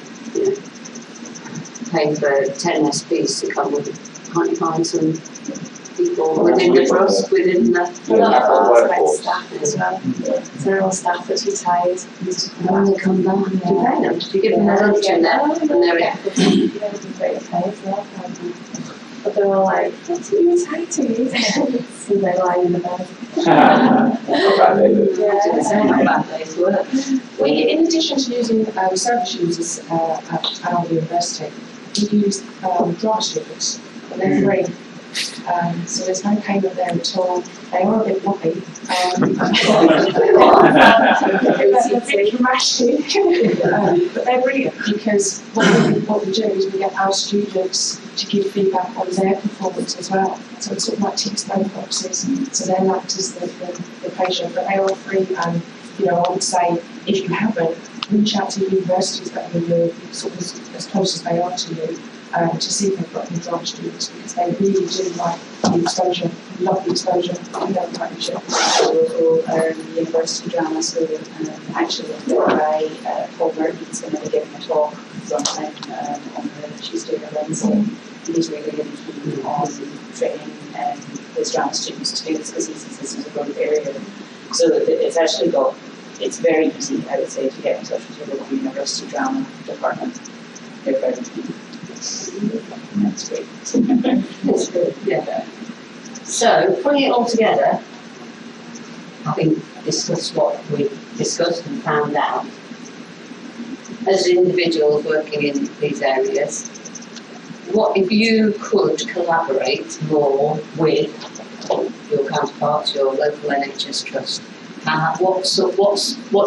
pay for 10 SPs to come with? Can't you find some people within the trust, within the staff as well? So they're all staff that's retired. When they come down, do them? Do you give them their lunch in there? And they're but they're all like, what's it you retired to? So they lie in the bed. We, in addition to using service users at our university, we use drama students, and they're free. So there's no payment there at all. They are a bit wobbly. They're a bit dramatic. But they're brilliant because what we do is we get our students to give feedback on their performance as well. So it's sort of like ticks both boxes. So they're act as the patient, but they are free. And I would say if you haven't, reach out to universities that are sort of as close as they are to you. To see if they've got any drama students, because they really do like the exposure, love the exposure. We don't like the university drama, so actually Paul Murphy's going to be giving a talk sometime on the Tuesday or Wednesday. He's really keen on training his drama students to do this because he sees this as a growth area. So it's very easy, I would say, to get in touch with your local university drama department. They're very keen. That's great. That's good, yeah. So, putting it all together, having discussed what we discussed and found out, as individuals working in these areas, what if you could collaborate more with your counterparts, your local NHS trust? What's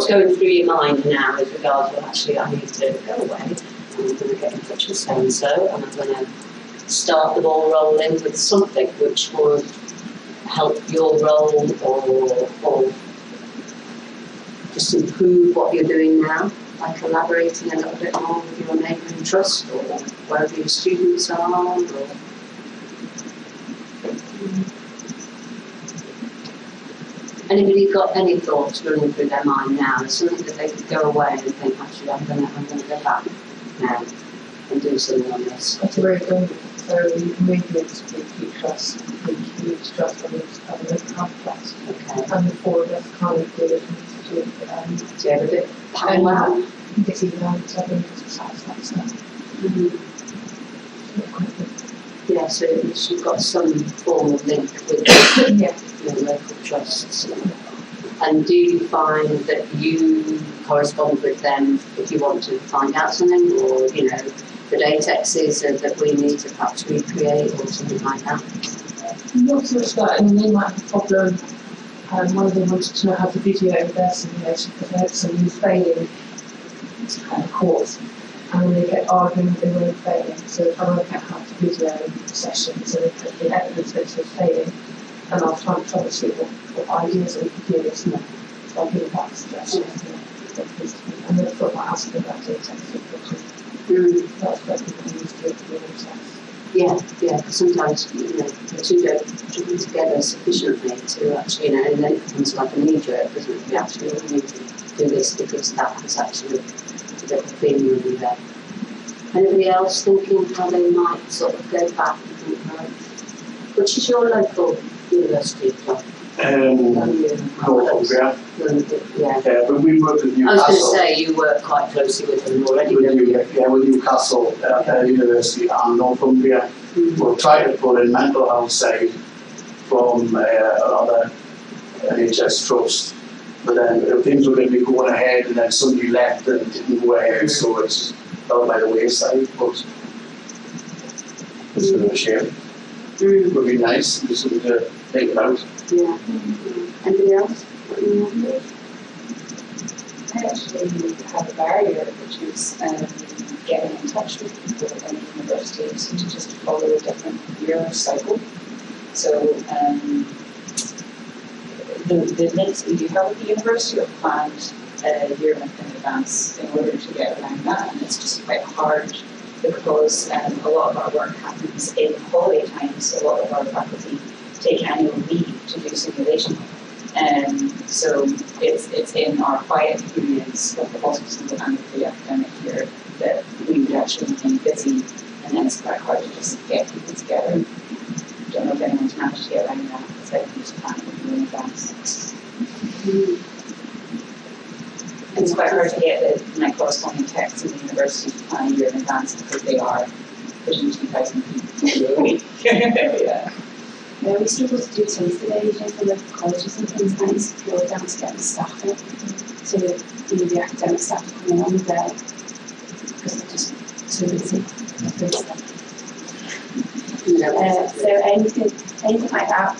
going through your mind now as regards, well, actually, I need to go away. I'm going to get in touch with so-and-so, and I'm going to start the ball rolling with something which would help your role or just improve what you're doing now. by collaborating a little bit more with your neighbouring trust or wherever your students are? Or anybody got any thoughts running through their mind now? There's something that they could go away and think, actually, I'm gonna go back now and do something on this. That's a very good. So you can read this with keep trust, huge trust, and it's kind of half trust. Okay. And the four of us kind of do it to Do you have a bit of power? this even though it's having that stuff. Yeah, so you've got some form of link with Yeah. your local trusts. And do you find that you correspond with them if you want to find out something, or, you know, the datexes that we need to perhaps recreate or something like that? Not so much that, and they might have a problem. One of them wanted to know how to video their simulation because they had somebody failing course, and then they kept arguing that they weren't failing. So trying to work out how to video the session so they put the evidence that they're failing, and I was trying to troubleshoot what ideas we could do this month. So I'll give it back suggestions. And then I thought about asking about data because that's what people use to do themselves. Yeah, because sometimes, you know, the two don't join together sufficiently to actually, you know, and then it becomes like a knee-jerk, doesn't it? We actually really need to do this because that has actually been really there. Anybody else thinking how they might sort of go back and think, right, which is your local university, John? Northumbria. Yeah. But we worked with I was going to Newcastle. say you work quite closely with them already, don't you? With Newcastle University and Northumbria. We'll try to put in mental health side from another NHS trust. But then things were going to be going ahead, and then somebody left and it didn't go ahead, so it's fell by the wayside. But it's a bit of a shame. It would be nice, just something to think about. Yeah. Anybody else? I actually have a barrier, which is getting in touch with people in the universities to just follow a different year cycle. So the links that you have with the university are planned a year in advance in order to get around that, and it's just quite hard because a lot of our work happens in holiday times. A lot of our faculty take annual leave to do simulation. So it's in our quiet periods of the hospital and the academic year that we would actually be busy, and then it's quite hard to just get people together. I don't know if anyone's managed to get around that because I can just plan it in advance. It's quite hard to get my corresponding texts in the university to plan a year in advance because they are pushing 2,000 people a week. Yeah. Yeah, we struggle to do taster days for local colleges and things, and it's purely down to getting staff in, so the academic staff to come in on the day, because they're just too busy. So anything like that,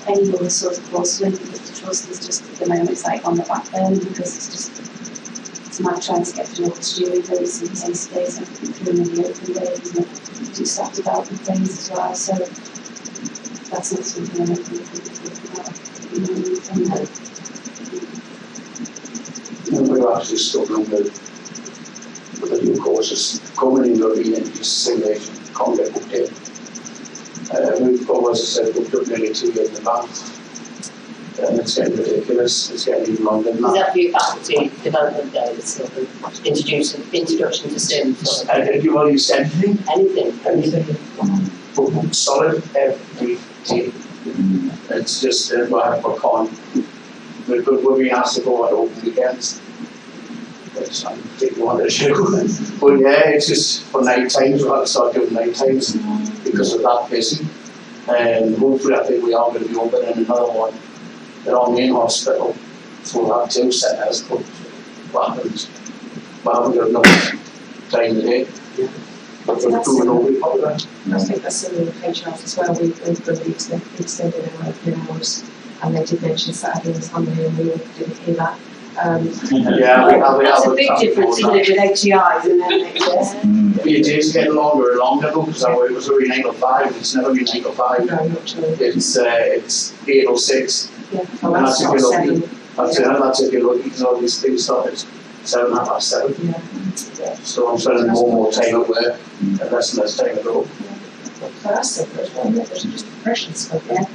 any other sort of courses, anything that the trust is just at the moment it's like on the back burner because it's my trying to get through all the student days and taster days and through the open days and do staff development things as well. So that's not something I'm looking about. We're actually struggling with the new courses coming in looking into simulation, can't get booked in. We've always said booked up nearly 2 years in advance. And it's getting ridiculous, it's getting even longer than Is that. that for your faculty development days, sort of introduction to STEM? If you want to use anything, Anything. book solid every day. It's just what I work on. When we asked to go on open weekends, which I didn't want to do. But yeah, it's just for night times, we'll have to start doing night times because we're that busy. And hopefully I think we are going to be opening another one at our main hospital. So we'll have 2 centres, but what happens? Well, we haven't got enough time today. But we're doing all we can. I think that's similar with HRs as well. We've released the extended our open hours, and they did mention Saturday and Sunday, and we all didn't hear that. Yeah, we That's have a big difference, isn't it, with HEIs and NHS? Your days getting longer and longer because it was already 9 to 5. It's never been 9 to 5. No, not true. It's 8 or 6. Yeah, And that's if you're lucky. selling. That's if you're lucky because all these things started 7:30. Yeah. So I'm spending more time at work and less time at home. So that's simple as well, isn't it? There's just impression stuff, yeah.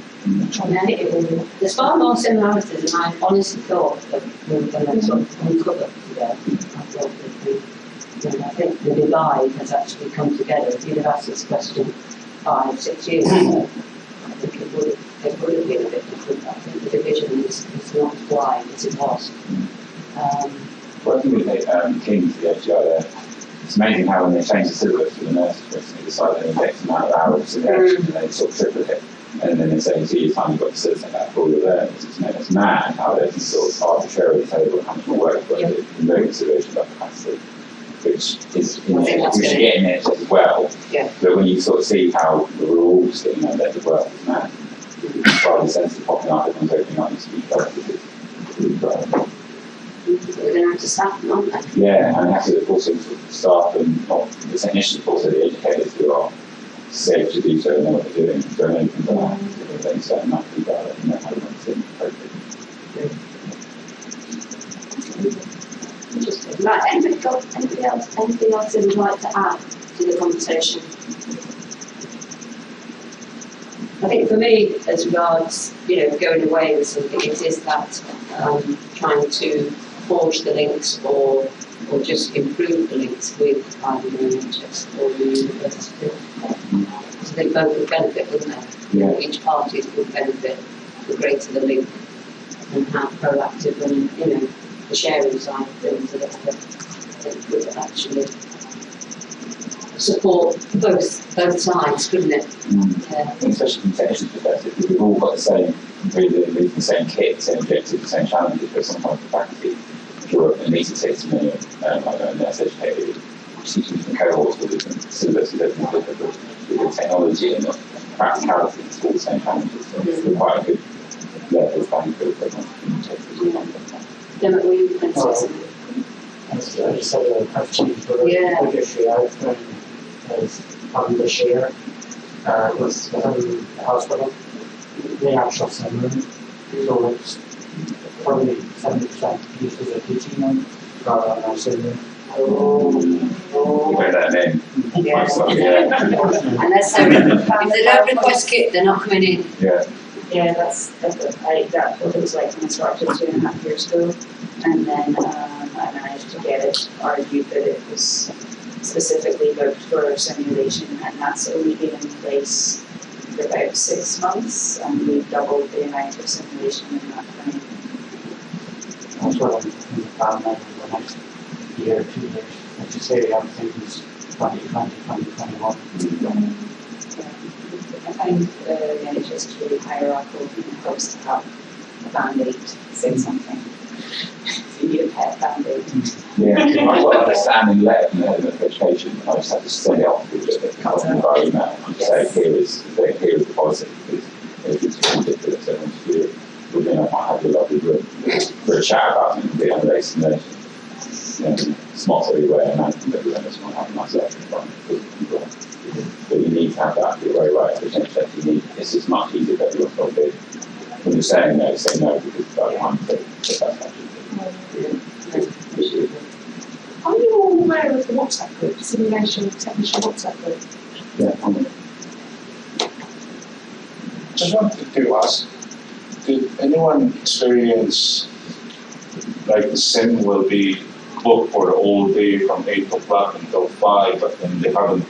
Trying to fit it all. There's far more similarities than I honestly thought that we were going to sort of uncover today. I thought that I think the divide has actually come together. If you'd have asked this question 5-6 years ago, I think it would have been a bit different. I think the division is not as wide as it was. Working with King's, the HGI there, it's amazing how when they change the syllabus for the nurses, for instance, they decide they need X amount of hours in there, and they sort of triple it. And then they say in 2 years' time you've got to facilitate that for all your learners. It's mad how they can sort of arbitrarily table how much more work you've got to do in no consideration of that capacity, which is we should get in there as well. Yeah. But when you sort of see how the rules getting out there as well, it's mad. Rather sensitive popping up, everyone's opening up and speaking up. We're going to have to staff them, aren't they? Yeah, and they have to also staff and not the technicians, but also the educators who are safe to do so and know what they're doing. Don't anything for that. They set them up to do that and know how to run things appropriately. Interesting. Right, anything else they would like to add to the conversation? I think for me, as regards, going away with something, it is that trying to forge the links or just improve the links with either the NHS or the university. So they both would benefit, wouldn't they? Yeah. Each party would benefit the greater the link and how proactive and, the sharing side of things that I think would actually support both sides, couldn't it? Especially from technicians' perspective, because we've all got the same kit, the same objectives, the same challenges, but sometimes the faculty draw up a meeting say to me, a nurse educator, teaching different cohorts with different syllabuses, different technology and the practicality, it's all the same challenges. So it's quite a good level of finding for everyone to communicate. Then were you going to say something? I just said I've changed the biggest issue I've found is having to share with within the hospital the actual sim room. So it's probably 70% used as a teaching room rather than a sim room. You bear that name. Yeah. Yeah. Unless if they don't request kit, they're not coming in. Yeah. Yeah, that's what it was like when I started 2.5 years ago. And then I managed to get it argued that it was specifically booked for simulation, and that's only been in place for about 6 months, and we've doubled the amount of simulation in that time. That's what I'm planning for the next year or 2 years. As you say, everything's 2020, 2021. I find the NHS is really hierarchical when it comes to have a band-aid say something. So you need a pet band-aid. Yeah, I've got an understanding letter from the head of education, and I just have to send it off with just a custom by email and say, here is the policy, because it's ridiculous, everyone's doing it. We're going to have a lovely room for a chat about it and be unrelated simulation. Smart everywhere, and management everywhere, just want to have a nice learning environment. But you need to have that, you're very right, it's just much easier for everyone to do. When you're saying no, say no, because it's about time to take that action. Are you all aware of the WhatsApp group, simulation technician WhatsApp group? Yeah, Just wanted to ask, did anyone experience like the sim will be booked for the whole day from 8 o'clock until 5, but then they haven't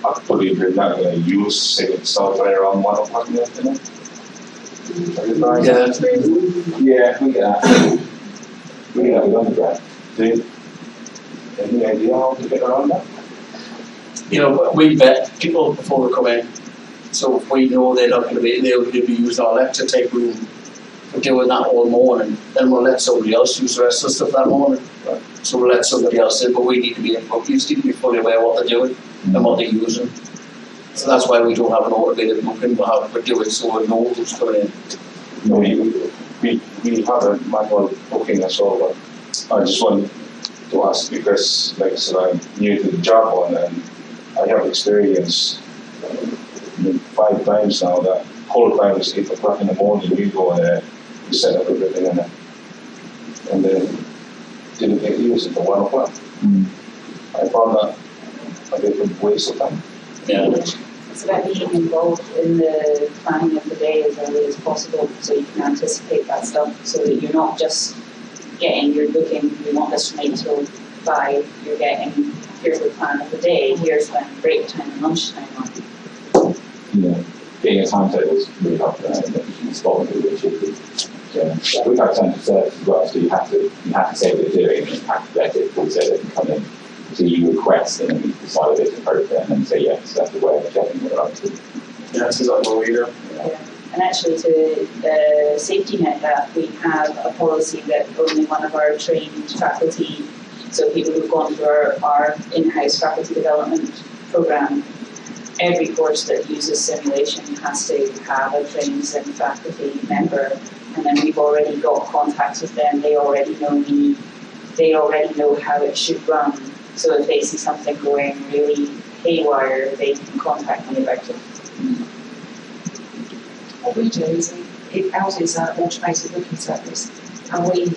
actually, they're not going to use sim itself right around 1 o'clock in the afternoon? Yeah, we get that. We get that with undergrad. Any idea how to get around that? We vet people before they come in. So if we know they're not going to be, they'll be using our lecture tape room for doing that all morning, then we'll let somebody else use the rest of the stuff that morning. Right. So we'll let somebody else in, but we need to be fully aware of what they're doing and what they're using. So that's why we don't have an automated booking, we'll do it so we know who's coming in. No, we have a manual booking as well, but I just wanted to ask because, like I said, I'm new to the job and I have experience 5 times now that whole time is 8 o'clock in the morning, you go in there, you set up everything in there, and then didn't think it was a one-off one. I found that a bit of a waste of time. Yeah. It's about being involved in the planning of the day as early as possible, so you can anticipate that stuff, so that you're not just getting your booking, we want this from 8 till 5, you're getting, here's the plan of the day, here's when break time and lunchtime are. Yeah, getting a timetable is really helpful, and you can spot people which is. Yeah, we've had central service as well, so you have to say what you're doing, and you have to let it so they can come in. So you request, and then we decide if it's appropriate, and then say yes, that's the way of checking what we're up to. Yeah, this is like what we do. Yeah. And actually, to the safety net app, we have a policy that only one of our trained faculty, so people who've gone through our in-house faculty development program, every course that uses simulation has to have a trained sim faculty member, and then we've already got contacts with them. They already know me. They already know how it should run. So if they see something going really haywire, they can contact me about it. What we do is, ours is an automated booking service, and we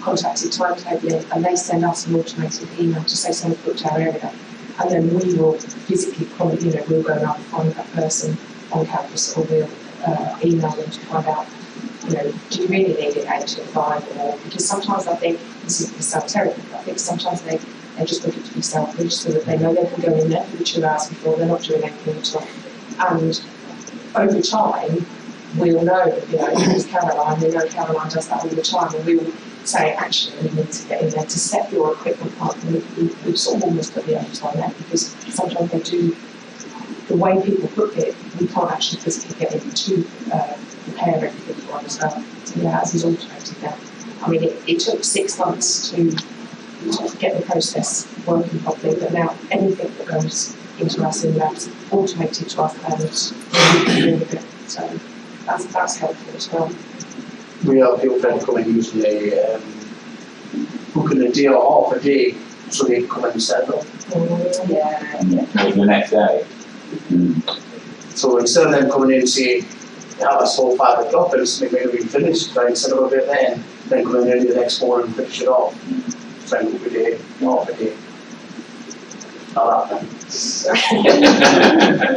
contact it timetabling, and they send us an automated email to say someone's booked our area, and then we will physically, we'll go out and find that person on campus, or we'll email them to find out, do you really need it 8 till 5, or because sometimes I think this sounds terrible, but I think sometimes they just book it to be selfish so that they know they can go in there for the 2 hours before, they're not doing anything at all. And over time, we'll know, who's Caroline, we know Caroline does that all the time, and we will say, actually, you need to get in there to set your equipment up, and we've sort of almost put the overtime there, because sometimes they do, the way people book it, we can't actually physically get in to prepare everything for us as well. So yeah, as is automated now. I mean, it took 6 months to get the process working properly, but now anything that goes into our sim labs automated to our plans really good. So that's helpful as well. We have people then come in usually booking a day or half a day so they can come and set up. Yeah. Maybe the next day. So instead of them coming in and saying, that's all 5 o'clock, and it's maybe we finished, right, set up a bit then come in early the next morning and finish it off. Try and book a day, half a day. Not that then.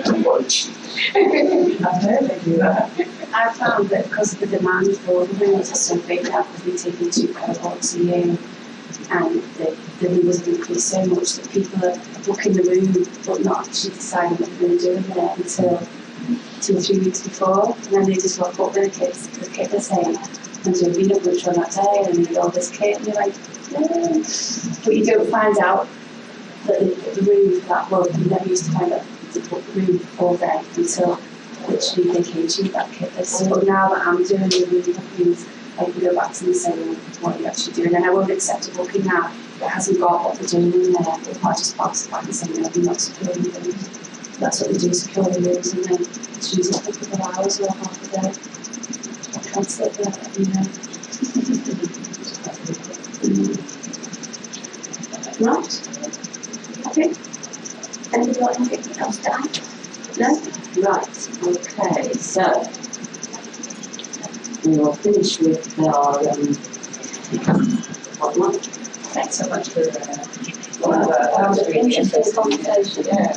Too much. I've heard they do that. I found that because of the demand for the rooms are so big now, because we take in 2 cohorts a year, and the numbers have increased so much that people are booking the room but not actually deciding what they're going to do in there until 2 or 3 weeks before, and then they just rock up with the kit they're saying, and do a peanut butter on that day, and they need all this kit, and you're like, yeah. But you don't find out that they put the room for that month. You never used to find out to book the room all day until literally they came to you that kit list. But now that I'm doing the room bookings, I can go back to them and say, well, what are you actually doing? And I won't accept a booking now that hasn't got what they're doing in there. They might just pass it back and say, no, we're not securing rooms. That's what they do, securing rooms, and then it's usually for a couple of hours or half a day. I can't sit there every day. Right. Okay. Anybody got anything else to add? No? Right. Okay. So we will finish with our whatnot. Thanks so much for really interesting conversation. Yeah.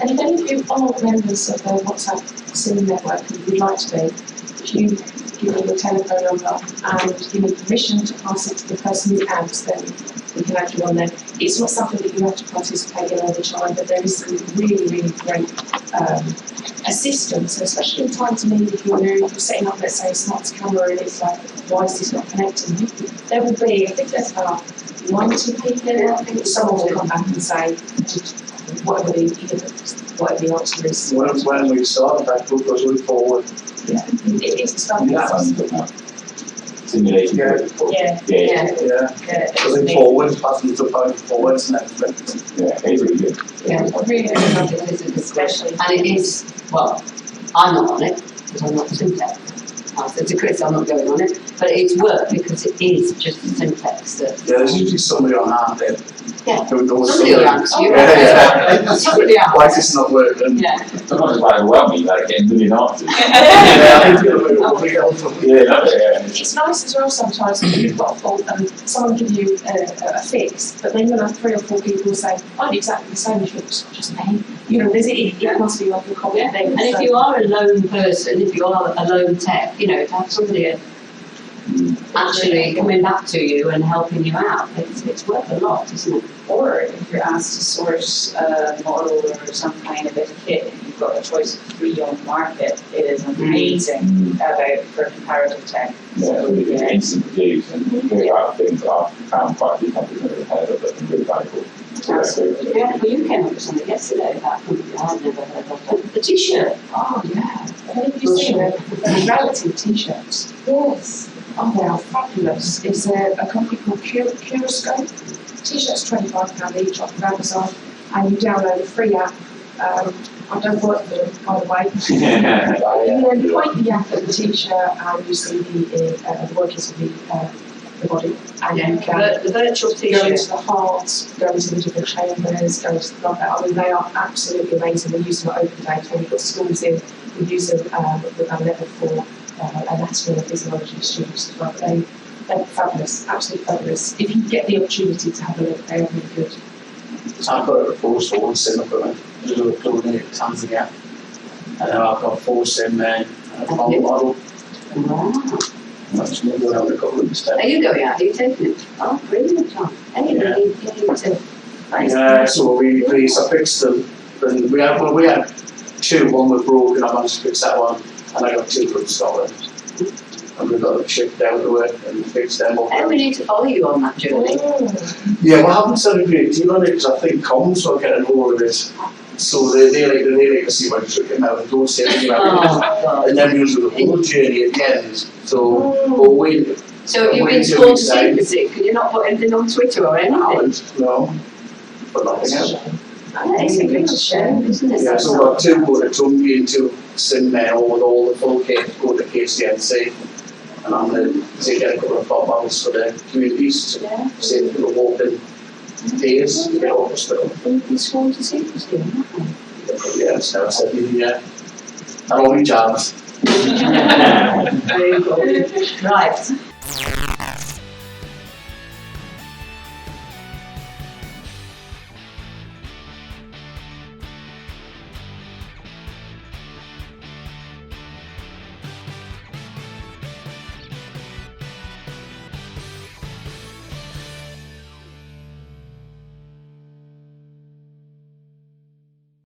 And if any of you are members of the WhatsApp Sim network who would like to be, if you give me your telephone number and give me permission to pass it to the person who adds, then we can add you on there. It's not something that you have to participate in all the time, but there is some really, really great assistance, especially in time to need if you're new, if you're setting up, let's say, a smart camera, and it's like, why is this not connecting? There will be, I think there's about 1 or 2 people, I think someone will come back and say, whatever the answer is. When we started that book was really forward. Yeah, it is the start. Simulation. Yeah. Going forward, passing to forwards and everything. Yeah, it's really good. Yeah, really love it, especially, and it is, well, I'm not on it, because I'm not too tech. I said to Chris, I'm not going on it, but it's worked because it is just syntax that. Yeah, there's usually somebody on hand there. Yeah. Who knows Somebody will answer you. Yeah. Somebody else. Why is this not working? Yeah. Sometimes it's quite overwhelming, like getting a million answers. Yeah, I think it'll be helpful. Yeah. It's nice as well sometimes when you've got a fault and someone give you a fix, but then you'll have 3 or 4 people say, I'm exactly the same. You think, it's not just me. You know, it must be like a common thing. And if you are a lone person, if you are a lone tech, you know, to have somebody actually coming back to you and helping you out, it's worth a lot, isn't it? Or if you're asked to source a model or some kind of a kit and you've got a choice of 3 on the market, it is amazing for comparative tech. Yeah, so it's instant reviews and hear about things that I've found quite a few companies have never heard of that can be really valuable. Absolutely. Yeah, well, you came up with something yesterday about something I've never heard of. The t-shirt. Oh, yeah. Have you seen the reality t-shirts? Yes. Oh, they are fabulous. It's a company called Curoscope. T-shirts £25 each off of Amazon, and you download a free app. I don't work for them, by the way. You then point the app at the t-shirt and you see the workings of the body. And you can The virtual go t-shirt. into the heart, go into the different chambers, go into the I mean, they are absolutely amazing. We use them at open days when we've got schools in. We use them with our level 4 anatomy and physiology students as well. They're fabulous, absolutely fabulous. If you get the opportunity to have a look, they're really good. So I've got a proposal on sim equipment, to donate to Tanzania. And then I've got 4 sim model. Wow. That's me going out a couple of weeks Are time. you going out? Are you taking it? Oh, brilliant, John. Hey, Yeah. you need to. Yeah, so we pleased, I fixed them. And we had 2, one was broken, I managed to fix that one, and I got 2 from Scotland. And we got them shipped down to it and fixed them up. And we need to follow you on that journey. Yeah, well, I haven't done a great deal on it because I think comms are getting hold of it. So they like to see when you took it out and don't say anything about it. God. And then we do the whole journey at the end. So, but we. So you've been told to secrecy? Could you not put anything on Twitter or anything? No, but nothing else. It's a good shame, isn't it? Yeah, so we've got 2 go to Tungi and 2 sim now with all the full kit go to KCNC. And I'm going to get a couple of top models for the communities to see people walking days to get off the hospital. You've been sworn to secrecy, haven't you? Yeah, so I said, yeah. And all my jobs. Very good. Right.